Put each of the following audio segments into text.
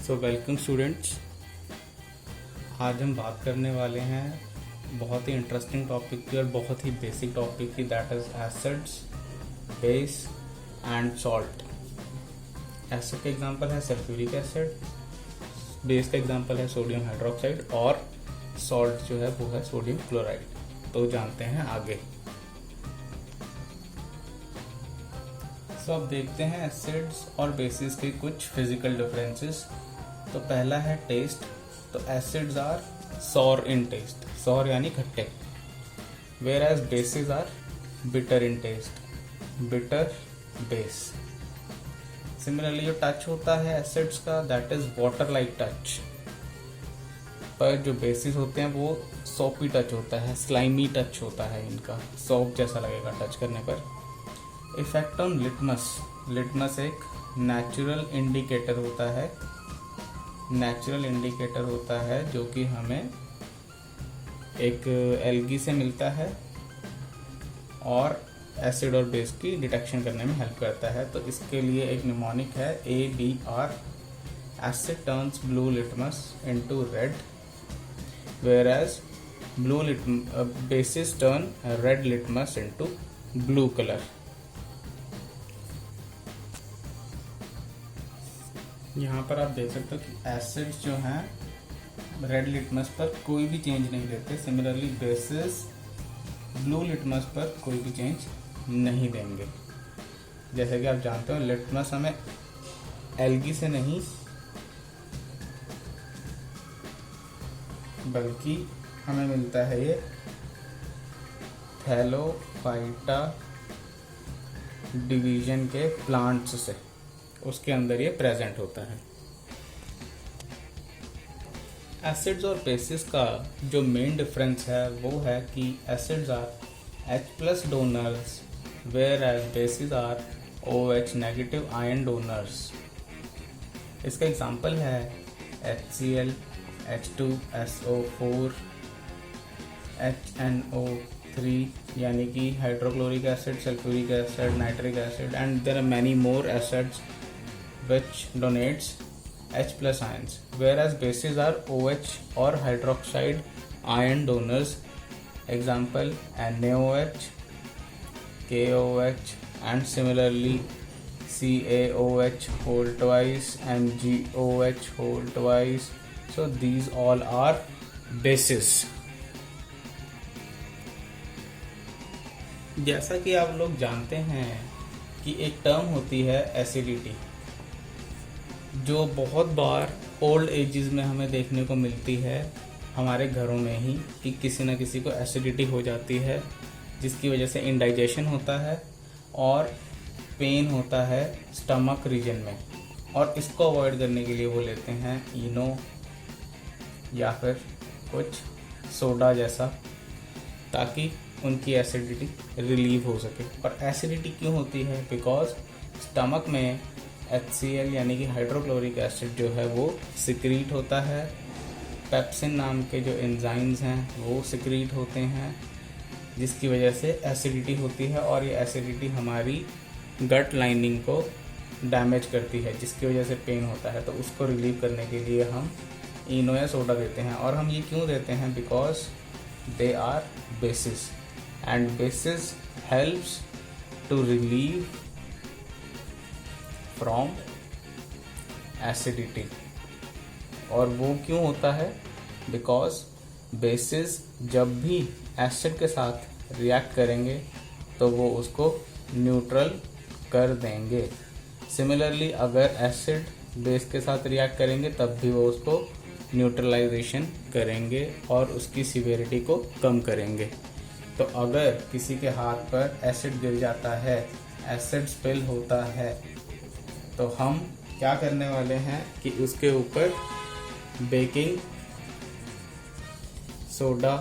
So welcome students. आज हम बात करने वाले हैं बहुत ही इंटरेस्टिंग टॉपिक की और बहुत ही बेसिक टॉपिक की, that is acids, base and salt. Acid का एग्जांपल है सल्फ्यूरिक एसिड, बेस का एग्जांपल है सोडियम हाइड्रोक्साइड और सॉल्ट जो है वो है सोडियम क्लोराइड। तो जानते हैं आगे। अब देखते हैं एसिड्स और बेसिस के कुछ फिजिकल डिफरेंसेस। तो पहला है टेस्ट। तो acids are sour in test, sour यानी खट्टे, where as basis are bitter in test, bitter base. Similarly जो टच होता है एसिड्स का, that is water like touch, पर जो बेसिस होते हैं वो सोपी टच होता है, स्लाइमी टच होता है इनका, सोप जैसा लगेगा टच करने पर। Effect on litmus. लिटमस एक नेचुरल इंडिकेटर होता है, नेचुरल इंडिकेटर होता है जो कि हमें एक एल्गी से मिलता है और एसिड और बेस की डिटेक्शन करने में हेल्प करता है। तो इसके लिए एक निमोनिक है ABR। Asset turns blue litmus into red, whereas bases turn red litmus into blue color। यहाँ पर आप देख सकते हो कि एसिड्स जो हैं रेड लिटमस पर कोई भी चेंज नहीं देते, सिमिलरली बेसिस ब्लू लिटमस पर कोई भी चेंज नहीं देंगे। जैसे कि आप जानते हो लिटमस हमें एल्गी से नहीं बल्कि हमें मिलता है ये थैलोफाइटा डिवीजन के प्लांट्स से, उसके अंदर ये प्रेजेंट होता है। एसिड्स और बेसिस का जो मेन डिफरेंस है वो है कि acids are H+ donors, where as basis are OH negative ion donors. इसका एग्जांपल है HCl, H2SO4, HNO3 यानी कि hydrochloric acid, sulphuric acid, nitric acid, and there are many more acids which donates H+ ions, whereas bases are OH or hydroxide ion donors. Example NaOH, KOH, and similarly CaOH whole twice and GOH whole twice. So these all are bases. जैसा कि आप लोग जानते हैं कि एक term होती है एसिडिटी, जो बहुत बार ओल्ड एजेस में हमें देखने को मिलती है हमारे घरों में ही, कि किसी न किसी को एसिडिटी हो जाती है जिसकी वजह से इंडाइजेशन होता है और पेन होता है स्टमक रीजन में, और इसको अवॉइड करने के लिए वो लेते हैं इनो या फिर कुछ सोडा जैसा, ताकि उनकी एसिडिटी रिलीव हो सके। और एसिडिटी क्यों होती है? बिकॉज स्टमक में HCl यानी कि हाइड्रोक्लोरिक एसिड जो है वो सिक्रीट होता है, पेप्सिन नाम के जो एंजाइम्स हैं वो सिक्रीट होते हैं, जिसकी वजह से एसिडिटी होती है, और ये एसिडिटी हमारी गट लाइनिंग को डैमेज करती है, जिसकी वजह से पेन होता है। तो उसको रिलीव करने के लिए हम इनो या सोडा देते हैं। और हम ये क्यों देते हैं? Because they are basis and basis helps to relieve from acidity. और वो क्यों होता है? बिकॉज बेसिस जब भी एसिड के साथ रिएक्ट करेंगे तो वो उसको न्यूट्रल कर देंगे। सिमिलरली अगर एसिड बेस के साथ रिएक्ट करेंगे तब भी वो उसको न्यूट्रलाइजेशन करेंगे और उसकी सिवियरिटी को कम करेंगे। तो अगर किसी के हाथ पर एसिड गिर जाता है, एसिड स्पिल होता है, तो हम क्या करने वाले हैं कि उसके ऊपर बेकिंग सोडा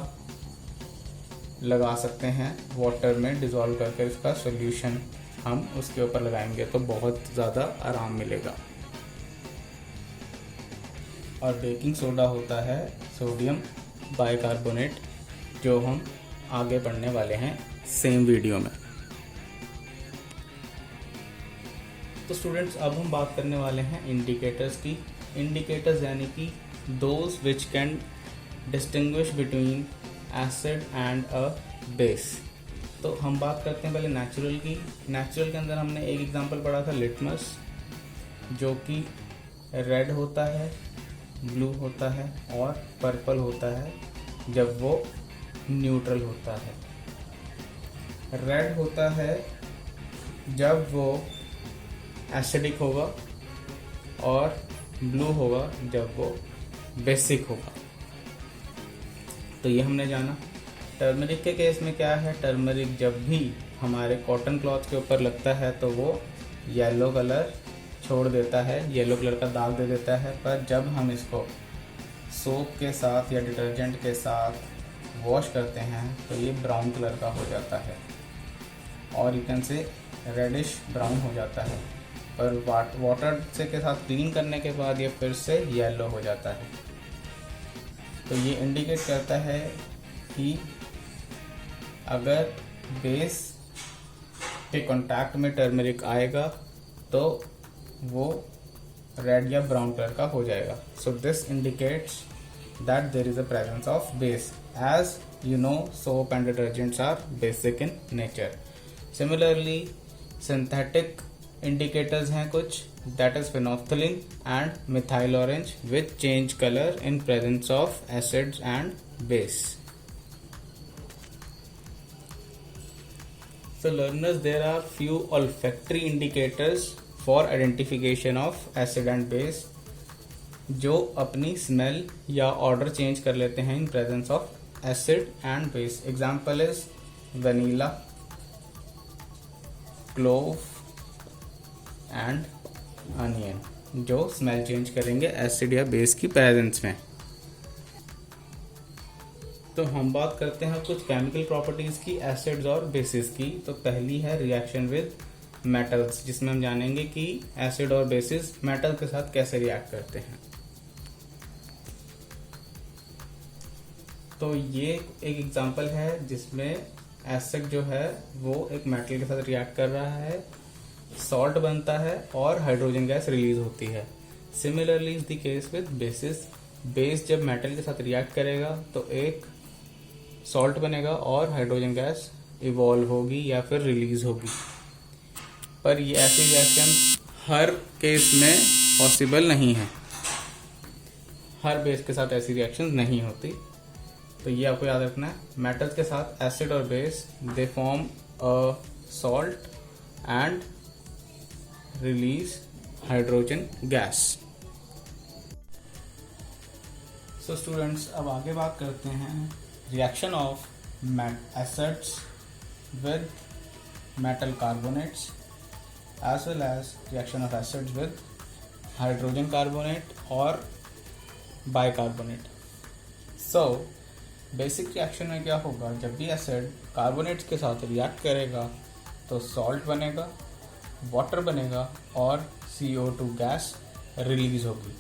लगा सकते हैं, वाटर में डिज़ोल्व करके इसका सॉल्यूशन हम उसके ऊपर लगाएंगे तो बहुत ज़्यादा आराम मिलेगा। और बेकिंग सोडा होता है सोडियम बाइकार्बोनेट, जो हम आगे पढ़ने वाले हैं सेम वीडियो में। तो स्टूडेंट्स अब हम बात करने वाले हैं इंडिकेटर्स की, इंडिकेटर्स यानी कि those which can distinguish between acid and a base. तो हम बात करते हैं पहले नेचुरल की। नेचुरल के अंदर हमने एक एग्जांपल पढ़ा था लिटमस, जो कि रेड होता है, ब्लू होता है और पर्पल होता है जब वो न्यूट्रल होता है। रेड होता है जब वो एसिडिक होगा और ब्लू होगा जब वो बेसिक होगा। तो ये हमने जाना। टर्मरिक के केस में क्या है, टर्मरिक जब भी हमारे कॉटन क्लॉथ के ऊपर लगता है तो वो येलो कलर छोड़ देता है, येलो कलर का दाग दे देता है, पर जब हम इसको सोप के साथ या डिटर्जेंट के साथ वॉश करते हैं तो ये ब्राउन कलर का हो जाता है और you can say reddish brown हो जाता है, पर वाटर से के साथ क्लीन करने के बाद ये फिर से येलो हो जाता है। तो ये इंडिकेट करता है कि अगर बेस के कांटेक्ट में टर्मरिक आएगा तो वो रेड या ब्राउन कलर का हो जाएगा। So this indicates that there is a presence of base. As you know, soap and detergents are basic in nature. Similarly, synthetic indicators हैं कुछ, that is phenolphthalein and methyl orange, which change color in presence of acids and base. So learners, there are few olfactory indicators for identification of acid and base जो अपनी smell या order change कर लेते हैं in presence of acid and base. Example is vanilla, clove and onion, जो smell change करेंगे acid या base की प्रेजेंस में। तो हम बात करते हैं कुछ केमिकल प्रॉपर्टीज की एसिड्स और बेसिस की। तो पहली है रिएक्शन विद मेटल्स, जिसमें हम जानेंगे कि एसिड और बेसिस मेटल के साथ कैसे रिएक्ट करते हैं। तो ये एक एग्जांपल है जिसमें एसिड जो है वो एक मेटल के साथ रिएक्ट कर रहा है, सॉल्ट बनता है और हाइड्रोजन गैस रिलीज होती है। Similarly is the case with basis. Base जब मेटल के साथ रिएक्ट करेगा तो एक सॉल्ट बनेगा और हाइड्रोजन गैस इवॉल्व होगी या फिर रिलीज होगी। पर ये ऐसी रिएक्शन हर केस में पॉसिबल नहीं है, हर बेस के साथ ऐसी रिएक्शन नहीं होती। तो ये आपको याद रखना है। मेटल्स के साथ एसिड और base they form a salt and release hydrogen gas. So students, अब आगे बात करते हैं reaction of acids with metal carbonates as well as reaction of acids with hydrogen carbonate और बाइकार्बोनेट। सो बेसिक रिएक्शन में क्या होगा, जब भी एसिड कार्बोनेट्स के साथ रिएक्ट करेगा तो सॉल्ट बनेगा, वाटर बनेगा और CO2 गैस रिलीज होगी।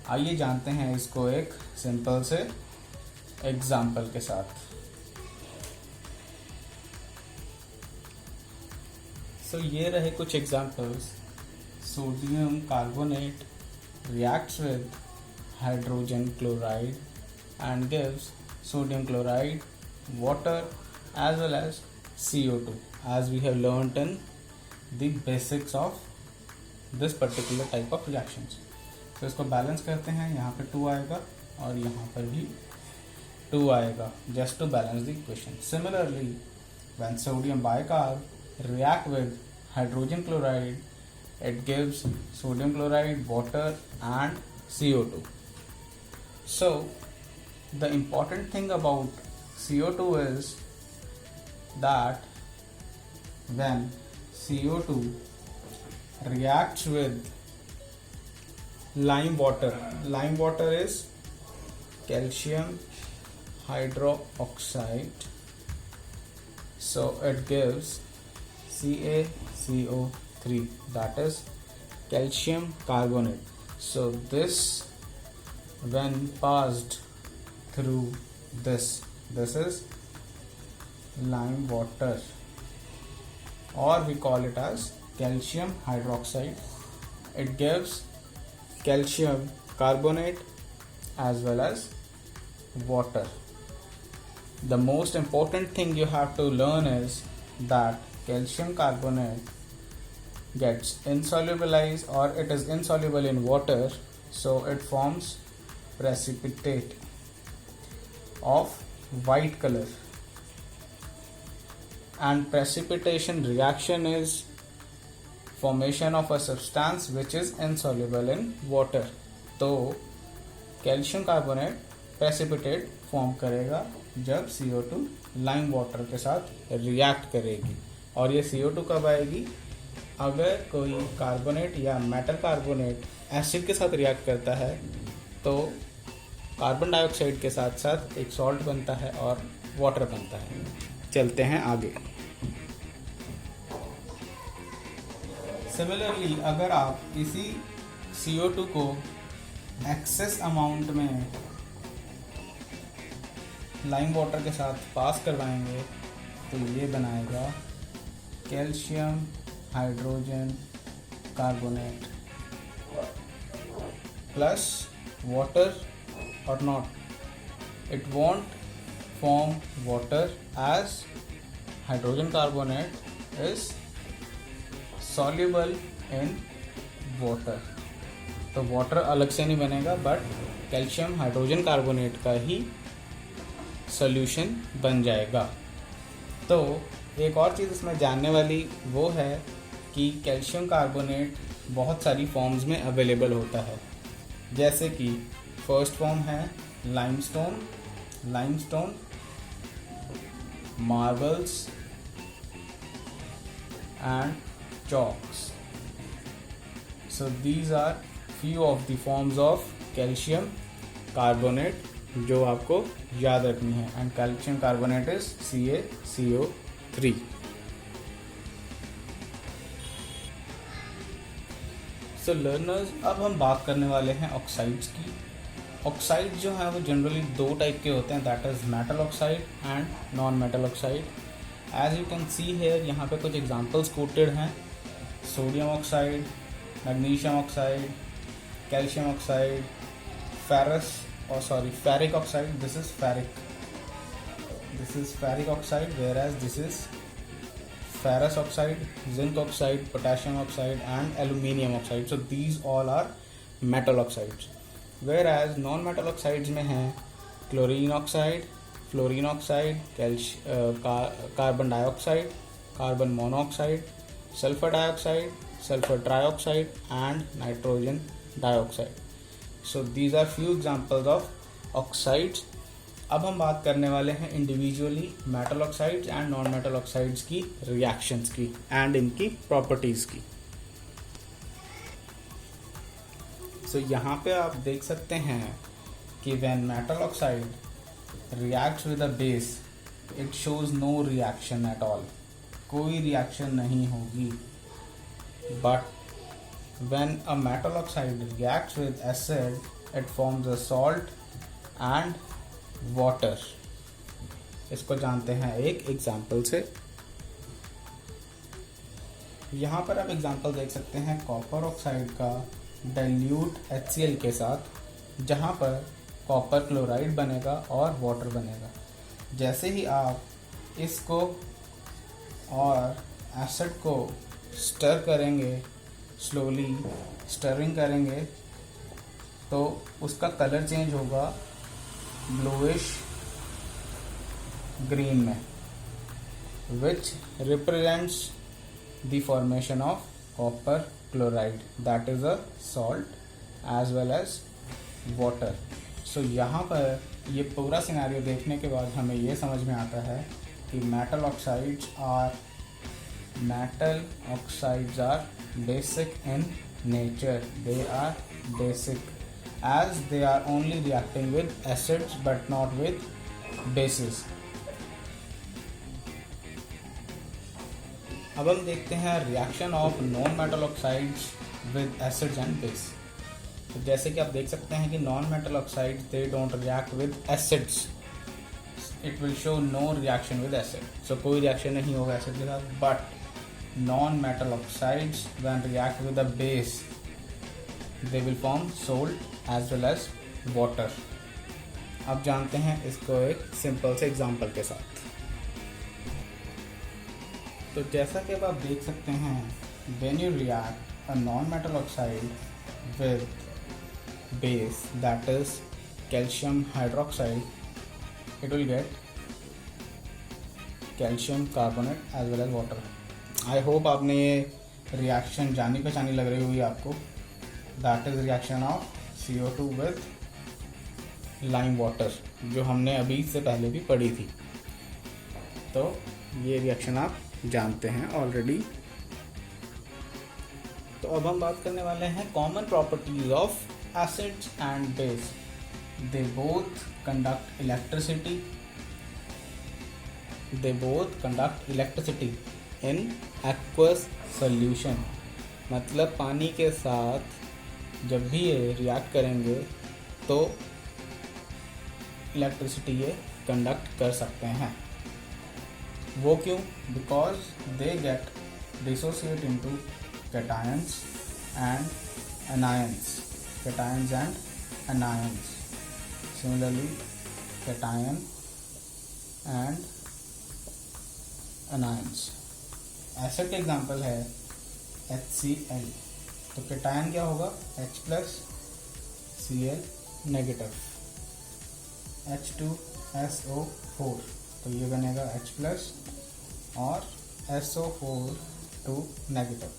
आइए जानते हैं इसको एक सिंपल से एग्जाम्पल के साथ। सो ये रहे कुछ examples. Sodium carbonate reacts with hydrogen chloride and gives sodium chloride, water as well as CO2, as we have learnt in the basics of this particular type of reactions. तो इसको balance करते हैं, यहाँ पे 2 आएगा और यहाँ पर भी 2 आएगा, just to balance the equation. Similarly, when sodium bicarb react with hydrogen chloride, it gives sodium chloride, water and CO2. So the important thing about CO2 is that when CO2 reacts with lime water is calcium hydroxide, so it gives CaCO3, that is calcium carbonate. So this, when passed through this is lime water, or we call it as calcium hydroxide. It gives calcium carbonate as well as water. The most important thing you have to learn is that calcium carbonate gets insolubilized, or it is insoluble in water, so it forms precipitate of white color, and precipitation reaction is formation of a substance which is insoluble in water. तो calcium carbonate precipitate form करेगा जब CO2 lime water के साथ react करेगी। और ये CO2 कब आएगी? अगर कोई कार्बोनेट या मेटल कार्बोनेट एसिड के साथ रिएक्ट करता है तो कार्बन डाइऑक्साइड के साथ साथ एक सॉल्ट बनता है और वाटर बनता है। चलते हैं आगे। सिमिलरली अगर आप इसी CO2 को एक्सेस अमाउंट में लाइम वाटर के साथ पास करवाएंगे तो ये बनाएगा calcium hydrogen carbonate plus water or not. It won't form water as hydrogen carbonate is soluble in water. तो वाटर अलग से नहीं बनेगा, बट कैल्शियम हाइड्रोजन कार्बोनेट का ही सॉल्यूशन बन जाएगा। तो एक और चीज़ इसमें जानने वाली वो है कि कैल्शियम कार्बोनेट बहुत सारी फॉर्म्स में अवेलेबल होता है, जैसे कि फर्स्ट फॉर्म है limestone, marbles and chalks. So these are few of the forms of calcium carbonate जो आपको याद रखनी है, and calcium carbonate is CaCO3। So learners, अब हम बात करने वाले हैं ऑक्साइड्स की। ऑक्साइड जो है वो जनरली दो टाइप के होते हैं, that is metal oxide and non metal oxide. As you can see here, यहाँ पे कुछ एग्जांपल्स कोटेड हैं: sodium oxide, magnesium oxide, calcium oxide, ferric oxide. This is ferric oxide, where as this is ferrous oxide, zinc oxide, potassium oxide and aluminium oxide. So these all are metal oxides. Whereas non-metal oxides में हैं chlorine oxide, fluorine oxide, carbon dioxide, carbon monoxide, sulfur dioxide, sulfur trioxide and nitrogen dioxide. So these are few examples of oxides. अब हम बात करने वाले हैं individually metal oxides and non metal oxides की reactions की एंड इनकी properties की। सो यहाँ पे आप देख सकते हैं कि when metal oxide reacts with a base, it shows no reaction at all, कोई रिएक्शन नहीं होगी। But when a metal oxide reacts with acid, it forms a salt and water. इसको जानते हैं एक एग्जाम्पल से। यहाँ पर आप एग्जाम्पल देख सकते हैं कॉपर ऑक्साइड का डाइल्यूट HCl के साथ, जहाँ पर कॉपर क्लोराइड बनेगा और वाटर बनेगा। जैसे ही आप इसको और एसिड को स्टर करेंगे, स्लोली स्टरिंग करेंगे, तो उसका कलर चेंज होगा ब्लूइश ग्रीन में, which represents the formation of copper chloride, that is a salt as well as water. So यहाँ पर ये पूरा सिनेरियो देखने के बाद हमें ये समझ में आता है कि metal oxides are basic in nature. They are basic as they are only reacting with acids but not with bases. अब हम देखते हैं reaction of non metal oxides with acids and base. तो जैसे कि आप देख सकते हैं कि non metal oxides they don't react with acids, it will show no reaction with acid. So कोई रिएक्शन नहीं होगा एसिड के साथ। But non metal oxides when react with a base, they will form salt as well as water. अब जानते हैं इसको एक सिंपल से एग्जांपल के साथ। तो जैसा कि अब आप देख सकते हैं, when you react a non-metal oxide with base, that is calcium hydroxide, it will get calcium carbonate as well as water. I hope आपने ये रिएक्शन जानी पहचानी लग रही होगी आपको। That is reaction of CO2 with lime water, जो हमने अभी इससे पहले भी पढ़ी थी। तो ये रिएक्शन आप जानते हैं ऑलरेडी। तो अब हम बात करने वाले हैं common properties of acids and base. They both conduct electricity in aqueous solution. मतलब पानी के साथ जब भी ये रिएक्ट करेंगे तो इलेक्ट्रिसिटी ये कंडक्ट कर सकते हैं। वो क्यों? Because they get dissociate into cations and anions. Similarly cation and anions. Acid का एग्जाम्पल है HCl। तो कैटायन क्या होगा? H+ Cl नेगेटिव, H2SO4, तो ये बनेगा H+ और SO4 2 नेगेटिव।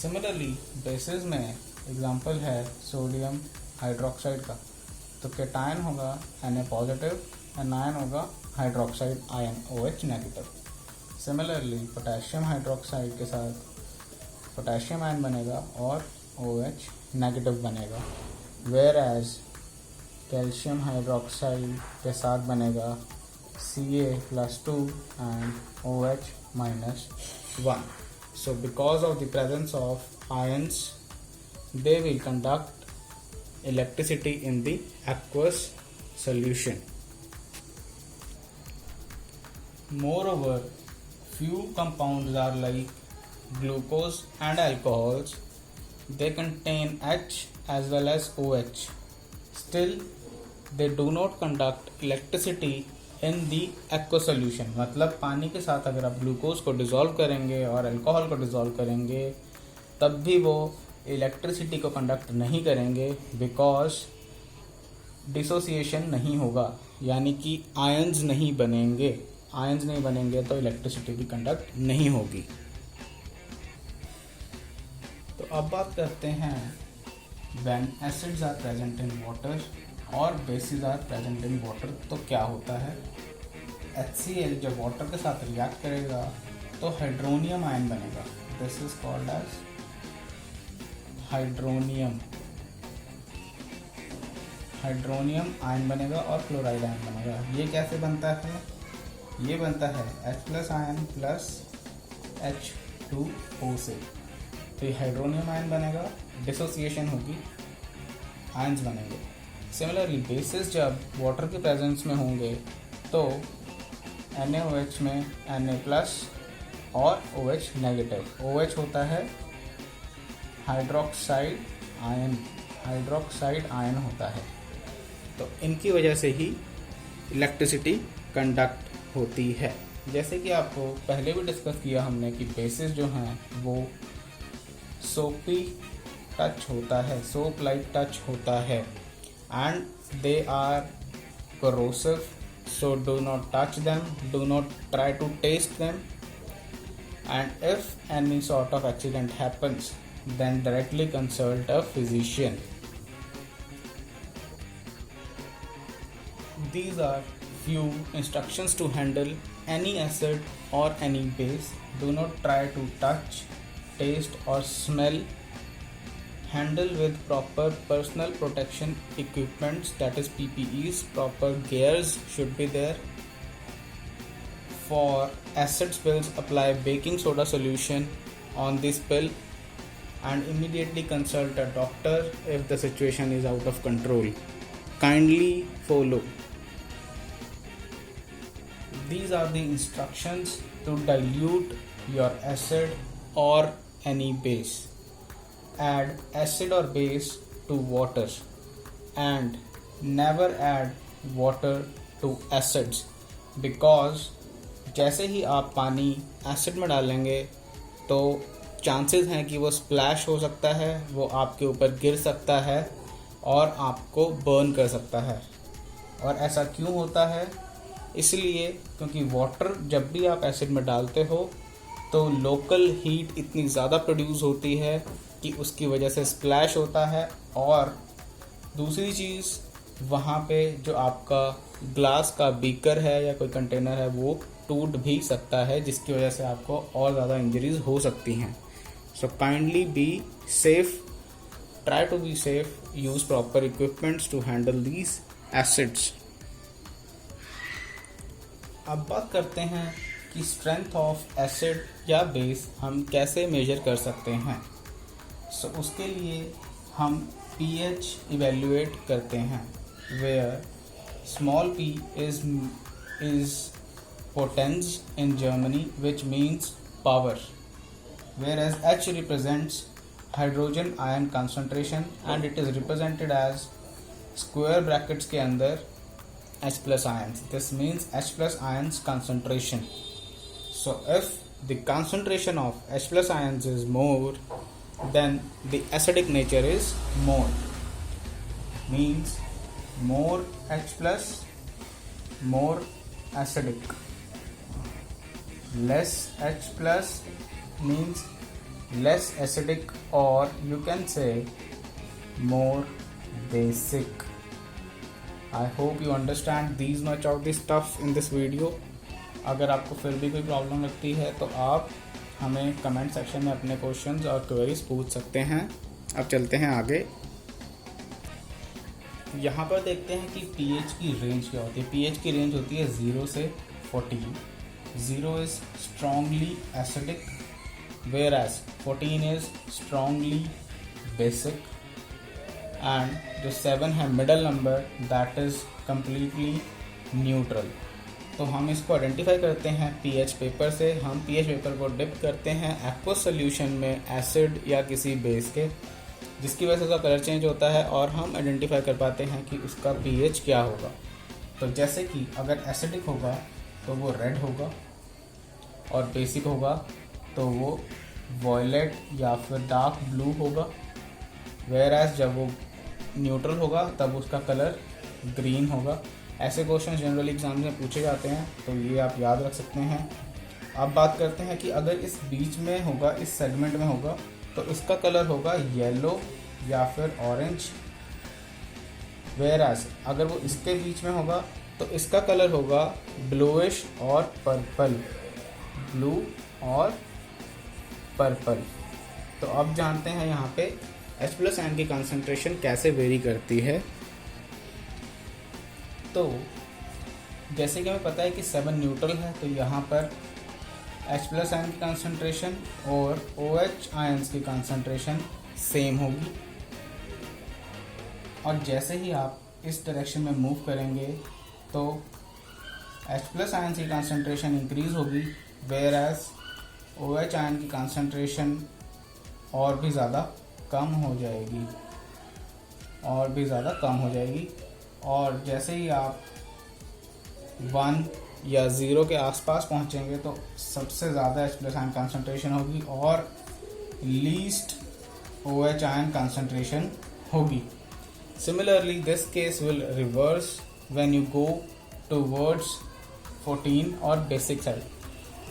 सिमिलरली बेसिस में एग्जाम्पल है सोडियम हाइड्रोक्साइड का। तो कैटायन होगा Na पॉजिटिव, एनायन होगा hydroxide ion OH negative. Similarly potassium hydroxide के साथ पोटेशियम आयन बनेगा और OH नेगेटिव बनेगा। वेयर एज कैल्शियम हाइड्रोक्साइड के साथ बनेगा Ca+2 and OH-1। So because of the presence of ions, they will conduct electricity in the aqueous solution. Moreover, few compounds are like glucose and alcohols. They contain H as well as OH. Still, they do not conduct electricity in the aqueous solution. मतलब पानी के साथ अगर आप glucose को dissolve करेंगे और alcohol को डिज़ोल्व करेंगे तब भी वो इलेक्ट्रिसिटी को कंडक्ट नहीं करेंगे, बिकॉज डिसोसिएशन नहीं होगा, यानी कि आयंस नहीं बनेंगे तो इलेक्ट्रिसिटी भी कंडक्ट नहीं होगी। तो अब बात करते हैं when acids are present in water और bases are present in water तो क्या होता है। HCl जब वाटर के साथ रिएक्ट करेगा तो हाइड्रोनियम आयन बनेगा। This is called as hydronium ion बनेगा और क्लोराइड आयन बनेगा। ये कैसे बनता है? ये बनता है H+ आयन प्लस H2O से। तो ये हाइड्रोनियम आयन बनेगा, डिसोसिएशन होगी, आयन्स बनेंगे। सिमिलरली बेसिस जब वाटर के प्रेजेंस में होंगे तो NaOH में Na+ और OH नेगेटिव। OH होता है हाइड्रोक्साइड आयन होता है। तो इनकी वजह से ही इलेक्ट्रिसिटी कंडक्ट होती है। जैसे कि आपको पहले भी डिस्कस किया हमने कि बेसिस जो हैं वो सोपी टच होता है, सोप लाइक टच होता है, and they are corrosive, so do not touch them, do not try to taste them, and if any sort of accident happens then directly consult a physician. These are few instructions to handle any acid or any base. Do not try to touch, taste or smell. Handle with proper personal protection equipments, that is PPEs. Proper gears should be there. For acid spills, apply baking soda solution on the spill and immediately consult a doctor if the situation is out of control. Kindly follow. These are the instructions to dilute your acid or any base. add acid or base to water and never add water to acids because जैसे ही आप पानी acid में डालेंगे तो chances हैं कि वो splash हो सकता है, वो आपके ऊपर गिर सकता है और आपको बर्न कर सकता है। और ऐसा क्यों होता है? इसलिए क्योंकि वाटर जब भी आप एसिड में डालते हो तो लोकल हीट इतनी ज़्यादा प्रोड्यूस होती है कि उसकी वजह से स्प्लैश होता है। और दूसरी चीज़, वहाँ पे जो आपका ग्लास का बीकर है या कोई कंटेनर है वो टूट भी सकता है, जिसकी वजह से आपको और ज़्यादा इंजरीज हो सकती हैं। So kindly be safe, try to be safe, use proper equipments to handle these acids. अब बात करते हैं कि स्ट्रेंथ ऑफ एसिड या बेस हम कैसे मेजर कर सकते हैं। सो उसके लिए हम pH इवेल्युएट करते हैं, where small p is potens in Germany, which means power, whereas H represents hydrogen ion concentration and it is represented as square brackets के अंदर H plus ions. This means H plus ions concentration. So if the concentration of H plus ions is more, then the acidic nature is more. Means more H plus, more acidic. Less H plus means less acidic, or you can say more basic. I hope you understand these much of the stuff in this video. अगर आपको फिर भी कोई problem लगती है तो आप हमें कमेंट सेक्शन में अपने क्वेश्चंस और क्वेरीज पूछ सकते हैं। अब चलते हैं आगे। यहाँ पर देखते हैं कि pH की रेंज क्या होती है। pH की रेंज होती है 0 से 14। 0 is strongly acidic, whereas 14 is strongly basic, and जो 7 है middle number, that is completely neutral. तो हम इसको आइडेंटिफाई करते हैं pH पेपर से। हम pH पेपर को डिप करते हैं एक्वस सोल्यूशन में एसिड या किसी बेस के, जिसकी वजह से उसका कलर चेंज होता है और हम आइडेंटिफाई कर पाते हैं कि उसका pH क्या होगा। तो जैसे कि अगर एसिडिक होगा तो वो रेड होगा और बेसिक होगा तो वो वॉयलेट या फिर डार्क ब्लू होगा, वेयर जब वो न्यूट्रल होगा तब उसका कलर ग्रीन होगा। ऐसे क्वेश्चन जनरली एग्जाम में पूछे जाते हैं, तो ये आप याद रख सकते हैं। अब बात करते हैं कि अगर इस बीच में होगा, इस सेगमेंट में होगा, तो इसका कलर होगा येलो या फिर ऑरेंज, वेयरएज अगर वो इसके बीच में होगा तो इसका कलर होगा ब्लूइश और पर्पल, ब्लू और पर्पल। तो अब जानते हैं यहाँ पे H प्लस आयन की कंसंट्रेशन कैसे वेरी करती है। तो जैसे कि हमें पता है कि 7 न्यूट्रल है, तो यहाँ पर H प्लस आयन की कंसंट्रेशन और OH आयन्स की कंसंट्रेशन सेम होगी। और जैसे ही आप इस डायरेक्शन में मूव करेंगे तो H प्लस आयन की कंसंट्रेशन इंक्रीज होगी, वेयरएज OH आयन की कंसंट्रेशन और भी ज़्यादा कम हो जाएगी, और भी ज़्यादा कम हो जाएगी। और जैसे ही आप 1 या 0 के आसपास पहुंचेंगे तो सबसे ज़्यादा H प्लस आयन कंसंट्रेशन होगी और लीस्ट OH आयन कंसंट्रेशन होगी। Similarly this case will reverse when you go towards 14 और बेसिक साइड।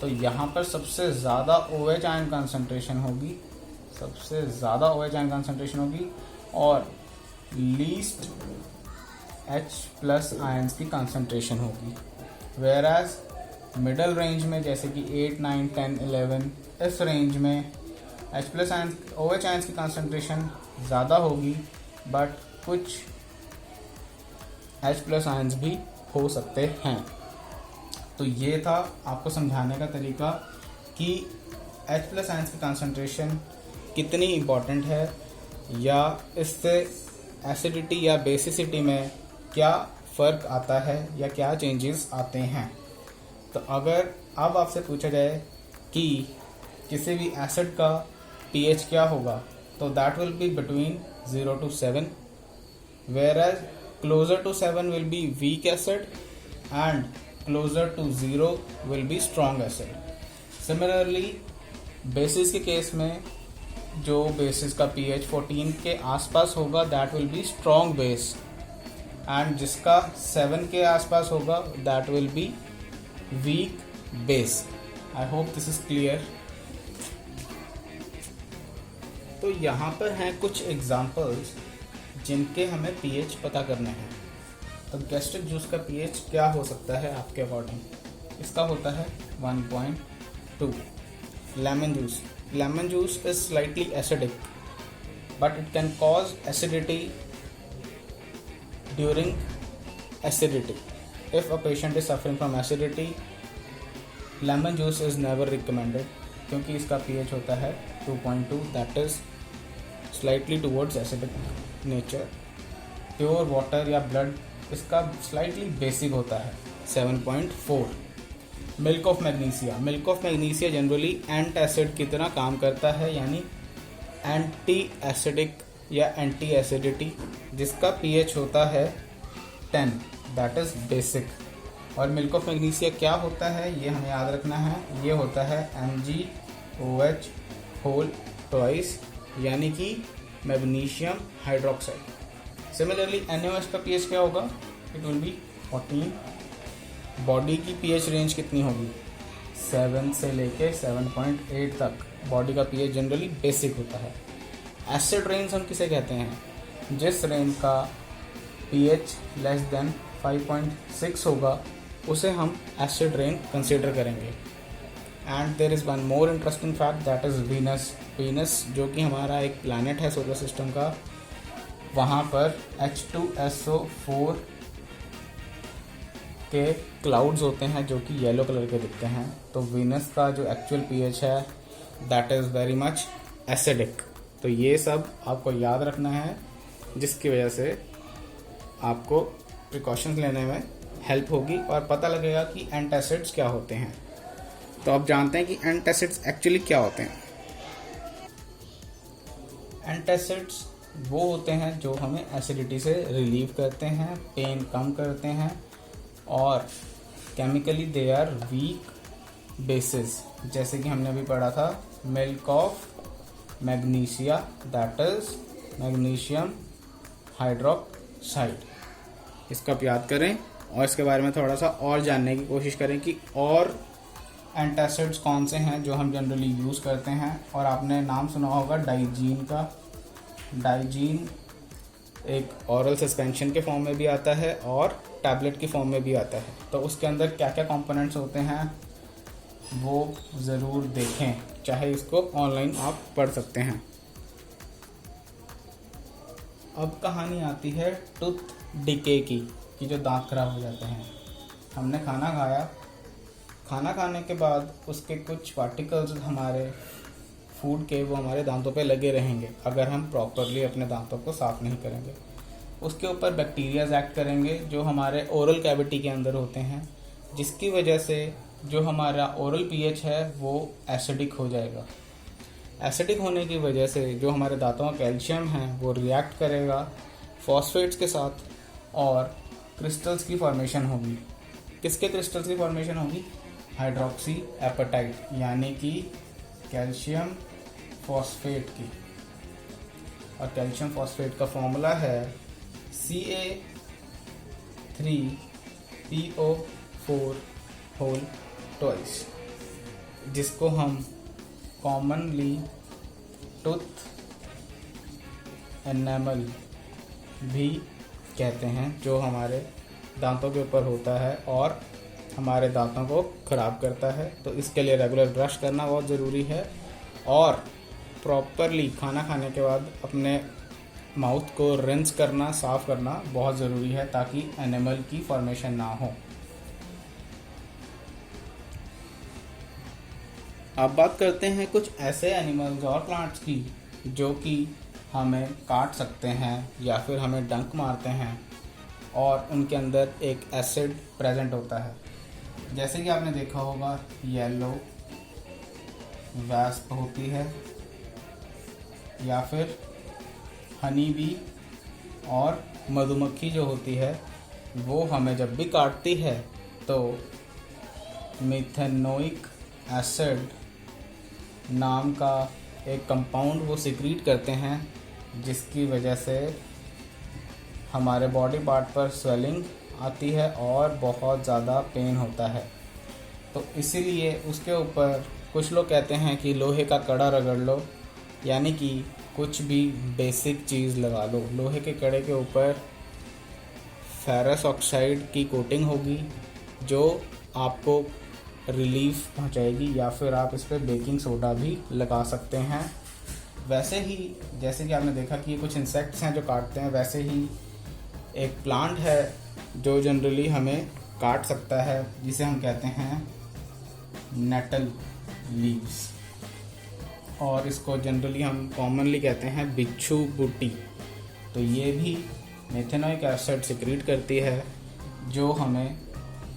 तो यहाँ पर सबसे ज़्यादा OH आयन कंसंट्रेशन होगी, सबसे ज़्यादा OH आयन कंसंट्रेशन होगी और लीस्ट H प्लस आयन्स की कंसंट्रेशन होगी। वेयरएज मिडल रेंज में जैसे कि 8, 9, 10, 11 इस रेंज में H plus ion OH ions की कंसंट्रेशन ज़्यादा होगी, बट कुछ H प्लस आयन्स भी हो सकते हैं। तो ये था आपको समझाने का तरीका कि H प्लस आयन्स की कंसंट्रेशन कितनी इम्पॉर्टेंट है, या इससे एसिडिटी या बेसिसिटी में क्या फ़र्क आता है या क्या चेंजेस आते हैं। तो अगर अब आपसे पूछा जाए कि किसी भी एसिड का pH क्या होगा, तो that will be between 0 to 7, whereas closer to 7 will be weak acid and closer to 0 will be strong acid. Similarly, basis के केस में जो बेसिस का pH 14 के आसपास होगा that will be strong base, and जिसका 7 के आसपास होगा that will be weak base. I hope this is clear. तो यहाँ पर हैं कुछ एग्जांपल्स जिनके हमें pH पता करने हैं. तो गैस्ट्रिक जूस का pH क्या हो सकता है आपके अकॉर्डिंग? इसका होता है 1.2. Lemon juice is slightly acidic, but it can cause acidity during acidity. If a patient is suffering from acidity, lemon juice is never recommended, क्योंकि इसका pH होता है 2.2, that is slightly towards acidic nature. Pure water या blood इसका slightly basic होता है 7.4. Milk of magnesia generally antacid की तरह काम करता है, यानी एंटी एसिडिक या एंटी एसिडिटी, जिसका pH होता है 10, दैट इज बेसिक. और मिल्क ऑफ मैग्नीशिया क्या होता है ये हमें याद रखना है. ये होता है MgOH होल ट्वाइस, यानी कि मैग्नीशियम हाइड्रोक्साइड. सिमिलरली NaOH का pH क्या होगा? It will be 14. बॉडी की pH रेंज कितनी होगी? 7 से लेके 7.8 तक बॉडी का pH जनरली बेसिक होता है. एसिड रेंज हम किसे कहते हैं? जिस रेंज का pH लेस देन 5.6 होगा उसे हम एसिड रेन कंसिडर करेंगे. And there is one more interesting fact, that is Venus जो कि हमारा एक प्लैनेट है सोलर सिस्टम का. वहाँ पर H2SO4 के क्लाउड्स होते हैं जो कि येलो कलर के दिखते हैं. तो वीनस का जो एक्चुअल pH है that is very much acidic. तो ये सब आपको याद रखना है, जिसकी वजह से आपको प्रिकॉशंस लेने में हेल्प होगी और पता लगेगा कि एंटासिड्स क्या होते हैं. तो आप जानते हैं कि एंटासिड्स एक्चुअली क्या होते हैं. एंटासिड्स वो होते हैं जो हमें एसिडिटी से रिलीव करते हैं, पेन कम करते हैं, और chemically they are weak basis. जैसे कि हमने अभी पढ़ा था milk of magnesia, that is magnesium hydroxide. इसका आप याद करें और इसके बारे में थोड़ा सा और जानने की कोशिश करें कि और एंटासिड्स कौन से हैं जो हम जनरली यूज़ करते हैं. और आपने नाम सुना होगा डाइजीन का. डाइजीन एक ऑरल सस्पेंशन के फॉर्म में भी आता है और टैबलेट की फॉर्म में भी आता है. तो उसके अंदर क्या क्या कंपोनेंट्स होते हैं वो ज़रूर देखें, चाहे इसको ऑनलाइन आप पढ़ सकते हैं. अब कहानी आती है टूथ डिके की, कि जो दांत खराब हो जाते हैं. हमने खाना खाया, खाना खाने के बाद उसके कुछ पार्टिकल्स हमारे फूड के वो हमारे दांतों पे लगे रहेंगे अगर हम प्रॉपरली अपने दांतों को साफ़ नहीं करेंगे. उसके ऊपर बैक्टीरियाज एक्ट करेंगे जो हमारे ओरल कैविटी के अंदर होते हैं, जिसकी वजह से जो हमारा ओरल pH है वो एसिडिक हो जाएगा. एसिडिक होने की वजह से जो हमारे दांतों का कैल्शियम है वो रिएक्ट करेगा फॉस्फेट्स के साथ और क्रिस्टल्स की फॉर्मेशन होगी. किसके क्रिस्टल्स की फॉर्मेशन होगी? हाइड्रोक्सी एपेटाइट, यानी कि कैल्शियम फॉस्फेट की. और कैल्शियम फॉस्फेट का फॉर्मूला है Ca3PO4 होल ट्वाइस, जिसको हम कॉमनली टूथ एनामल भी कहते हैं, जो हमारे दांतों के ऊपर होता है और हमारे दांतों को ख़राब करता है. तो इसके लिए रेगुलर ब्रश करना बहुत ज़रूरी है और प्रॉपरली खाना खाने के बाद अपने माउथ को रिंस करना, साफ़ करना बहुत ज़रूरी है ताकि एनिमल की फॉर्मेशन ना हो. अब बात करते हैं कुछ ऐसे एनिमल्स और प्लांट्स की जो कि हमें काट सकते हैं या फिर हमें डंक मारते हैं और उनके अंदर एक एसिड प्रेजेंट होता है. जैसे कि आपने देखा होगा येलो वैस्प होती है, या फिर हनी बी और मधुमक्खी जो होती है वो हमें जब भी काटती है तो मेथेनोइक एसिड नाम का एक कंपाउंड वो सिक्रीट करते हैं, जिसकी वजह से हमारे बॉडी पार्ट पर स्वेलिंग आती है और बहुत ज़्यादा पेन होता है। तो इसीलिए उसके ऊपर कुछ लोग कहते हैं कि लोहे का कड़ा रगड़ लो, यानी कि कुछ भी बेसिक चीज़ लगा लो। लोहे के कड़े के ऊपर फेरस ऑक्साइड की कोटिंग होगी जो आपको रिलीफ पहुंचाएगी, या फिर आप इस पर बेकिंग सोडा भी लगा सकते हैं। वैसे ही जैसे कि आपने देखा कि ये कुछ इंसेक्ट्स हैं जो काटते हैं, वैसे ही एक प्लांट है जो जनरली हमें काट सकता है, जिसे हम कहते हैं नेटल लीव्स, और इसको जनरली हम कॉमनली कहते हैं बिच्छू बूटी। तो ये भी मेथेनोइक एसिड सिक्रीट करती है जो हमें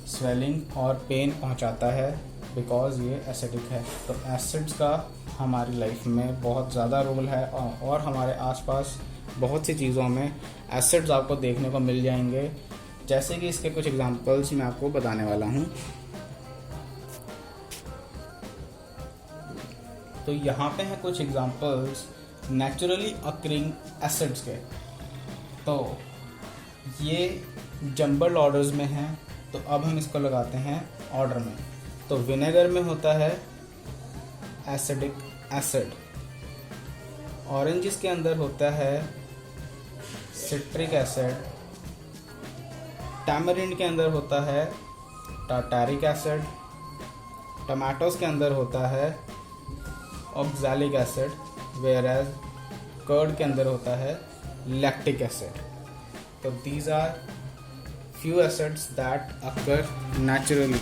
स्वेलिंग और पेन पहुंचाता है, बिकॉज़ ये एसिडिक है। तो एसिड्स का हमारी लाइफ में बहुत ज़्यादा रोल है और हमारे आसपास बहुत सी चीज़ों में एसिड्स आपको देखने को मिल जाएंगे, जैसे कि इसके कुछ एग्जांपल्स मैं आपको बताने वाला हूँ। तो यहाँ पे हैं कुछ एग्जांपल्स नेचुरली अकरिंग एसिड्स के। तो ये जंबल ऑर्डर्स में हैं, तो अब हम इसको लगाते हैं ऑर्डर में। तो विनेगर में होता है एसिडिक एसिड, ऑरेंजेस के अंदर होता है सिट्रिक एसिड, टैमरिंड के अंदर होता है टार्टारिक एसिड, टमाटोस के अंदर होता है oxalic acid, whereas curd के अंदर होता है लैक्टिक एसिड। तो these are few acids that occur naturally